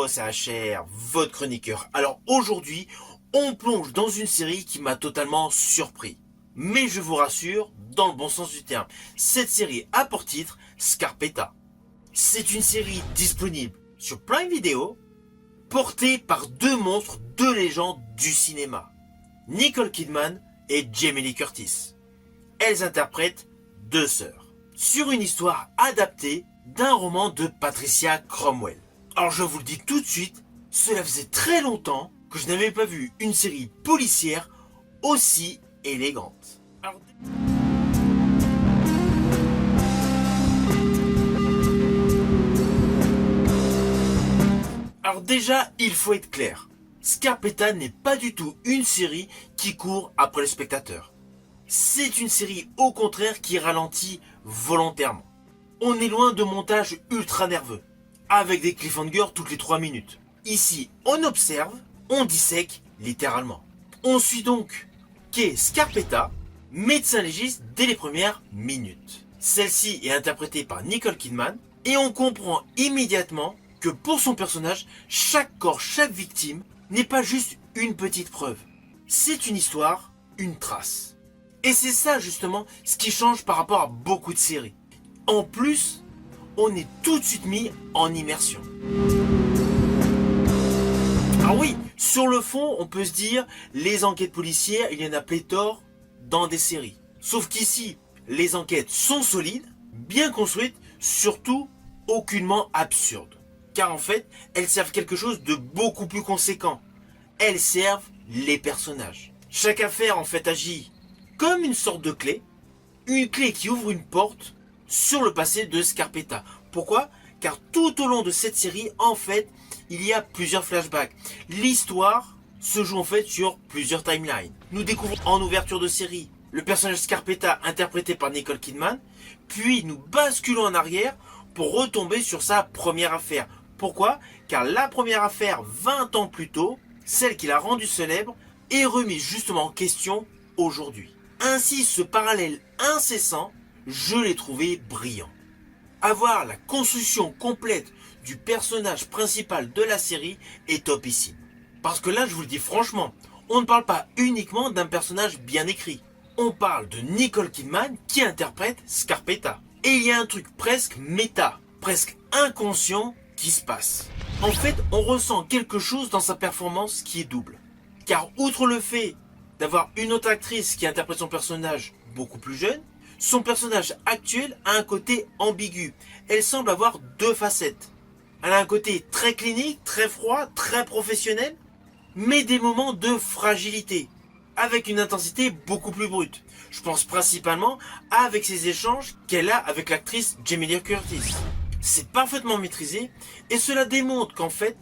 Hello, c'est HR, votre chroniqueur. Alors aujourd'hui, on plonge dans une série qui m'a totalement surpris. Mais je vous rassure, dans le bon sens du terme, cette série a pour titre Scarpetta. C'est une série disponible sur Prime Video, portée par deux monstres, deux légendes du cinéma. Nicole Kidman et Jamie Lee Curtis. Elles interprètent deux sœurs, sur une histoire adaptée d'un roman de Patricia Cromwell. Alors je vous le dis tout de suite, cela faisait très longtemps que je n'avais pas vu une série policière aussi élégante. Alors déjà, il faut être clair. Scarpetta n'est pas du tout une série qui court après le spectateur. C'est une série au contraire qui ralentit volontairement. On est loin de montages ultra nerveux, avec des cliffhangers toutes les 3 minutes. Ici, on observe, on dissèque littéralement. On suit donc Kay Scarpetta, médecin légiste dès les premières minutes. Celle-ci est interprétée par Nicole Kidman, et on comprend immédiatement que pour son personnage, chaque corps, chaque victime n'est pas juste une petite preuve. C'est une histoire, une trace. Et c'est ça justement ce qui change par rapport à beaucoup de séries. En plus, on est tout de suite mis en immersion. Alors oui, sur le fond, on peut se dire, les enquêtes policières, il y en a pléthore dans des séries. Sauf qu'ici, les enquêtes sont solides, bien construites, surtout aucunement absurdes. Car en fait, elles servent quelque chose de beaucoup plus conséquent. Elles servent les personnages. Chaque affaire en fait agit comme une sorte de clé. Une clé qui ouvre une porte sur le passé de Scarpetta. Pourquoi ? Car tout au long de cette série, en fait, il y a plusieurs flashbacks. L'histoire se joue en fait sur plusieurs timelines. Nous découvrons en ouverture de série le personnage Scarpetta interprété par Nicole Kidman, puis nous basculons en arrière pour retomber sur sa première affaire. Pourquoi ? Car la première affaire, 20 ans plus tôt, celle qui l'a rendue célèbre, est remise justement en question aujourd'hui. Ainsi, ce parallèle incessant, je l'ai trouvé brillant. Avoir la construction complète du personnage principal de la série est topissime. Parce que là, je vous le dis franchement, on ne parle pas uniquement d'un personnage bien écrit. On parle de Nicole Kidman qui interprète Scarpetta. Et il y a un truc presque méta, presque inconscient qui se passe. En fait, on ressent quelque chose dans sa performance qui est double. Car outre le fait d'avoir une autre actrice qui interprète son personnage beaucoup plus jeune, son personnage actuel a un côté ambigu. Elle semble avoir deux facettes. Elle a un côté très clinique, très froid, très professionnel, mais des moments de fragilité, avec une intensité beaucoup plus brute. Je pense principalement avec ses échanges qu'elle a avec l'actrice Jamie Lee Curtis. C'est parfaitement maîtrisé, et cela démontre qu'en fait,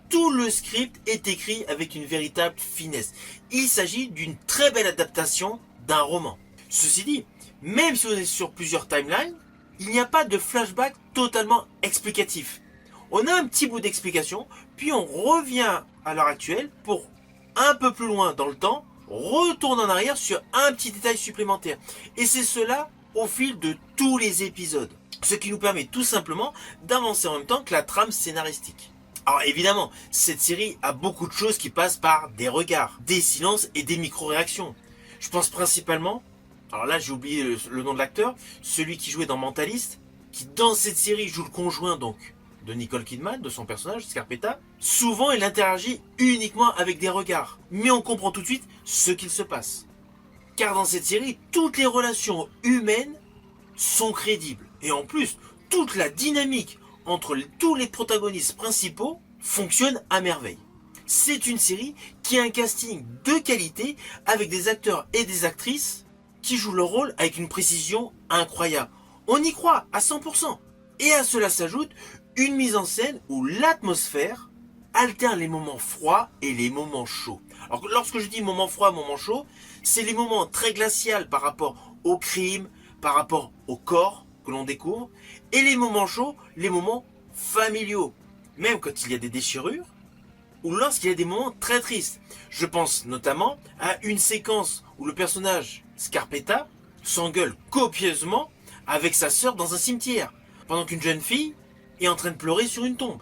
tout le script est écrit avec une véritable finesse. Il s'agit d'une très belle adaptation d'un roman. Ceci dit, même si on est sur plusieurs timelines, il n'y a pas de flashback totalement explicatif. On a un petit bout d'explication, puis on revient à l'heure actuelle pour, un peu plus loin dans le temps, retourner en arrière sur un petit détail supplémentaire. Et c'est cela au fil de tous les épisodes. Ce qui nous permet tout simplement d'avancer en même temps que la trame scénaristique. Alors évidemment, cette série a beaucoup de choses qui passent par des regards, des silences et des micro-réactions. Je pense principalement, alors là j'ai oublié le nom de l'acteur, celui qui jouait dans Mentalist, qui dans cette série joue le conjoint donc de Nicole Kidman, de son personnage, Scarpetta. Souvent il interagit uniquement avec des regards, mais on comprend tout de suite ce qu'il se passe. Car dans cette série, toutes les relations humaines sont crédibles. Et en plus, toute la dynamique entre tous les protagonistes principaux fonctionne à merveille. C'est une série qui a un casting de qualité avec des acteurs et des actrices qui jouent leur rôle avec une précision incroyable. On y croit à 100%. Et à cela s'ajoute une mise en scène où l'atmosphère alterne les moments froids et les moments chauds. Alors lorsque je dis moments froids, moments chauds, c'est les moments très glaciaux par rapport au crime, par rapport au corps que l'on découvre, et les moments chauds, les moments familiaux, même quand il y a des déchirures, ou lorsqu'il y a des moments très tristes. Je pense notamment à une séquence où le personnage Scarpetta s'engueule copieusement avec sa sœur dans un cimetière, pendant qu'une jeune fille est en train de pleurer sur une tombe.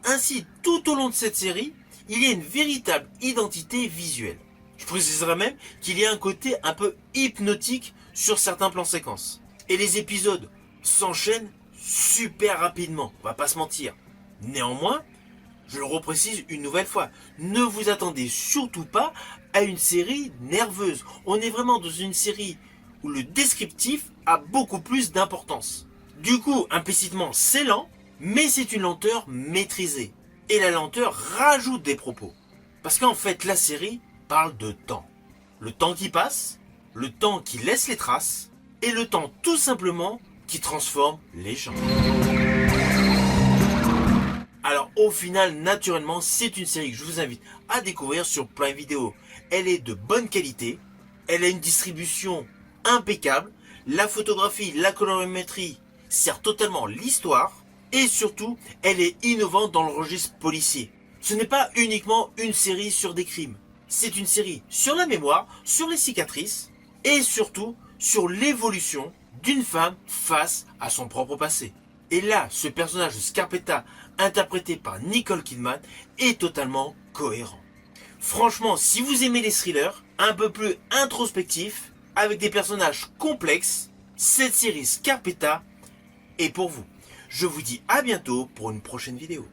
Ainsi, tout au long de cette série, il y a une véritable identité visuelle. Je préciserai même qu'il y a un côté un peu hypnotique sur certains plans séquences. Et les épisodes s'enchaînent super rapidement, on va pas se mentir. Néanmoins, je le reprécise une nouvelle fois, ne vous attendez surtout pas à une série nerveuse. On est vraiment dans une série où le descriptif a beaucoup plus d'importance. Du coup, implicitement, c'est lent, mais c'est une lenteur maîtrisée. Et la lenteur rajoute des propos. Parce qu'en fait, la série parle de temps. Le temps qui passe, le temps qui laisse les traces, et le temps tout simplement qui transforme les gens. Alors au final, naturellement, c'est une série que je vous invite à découvrir sur Prime Video. Elle est de bonne qualité, elle a une distribution impeccable, la photographie, la colorimétrie sert totalement l'histoire, et surtout, elle est innovante dans le registre policier. Ce n'est pas uniquement une série sur des crimes, c'est une série sur la mémoire, sur les cicatrices, et surtout sur l'évolution d'une femme face à son propre passé. Et là, ce personnage de Scarpetta, interprété par Nicole Kidman, est totalement cohérent. Franchement, si vous aimez les thrillers, un peu plus introspectifs, avec des personnages complexes, cette série Scarpetta est pour vous. Je vous dis à bientôt pour une prochaine vidéo.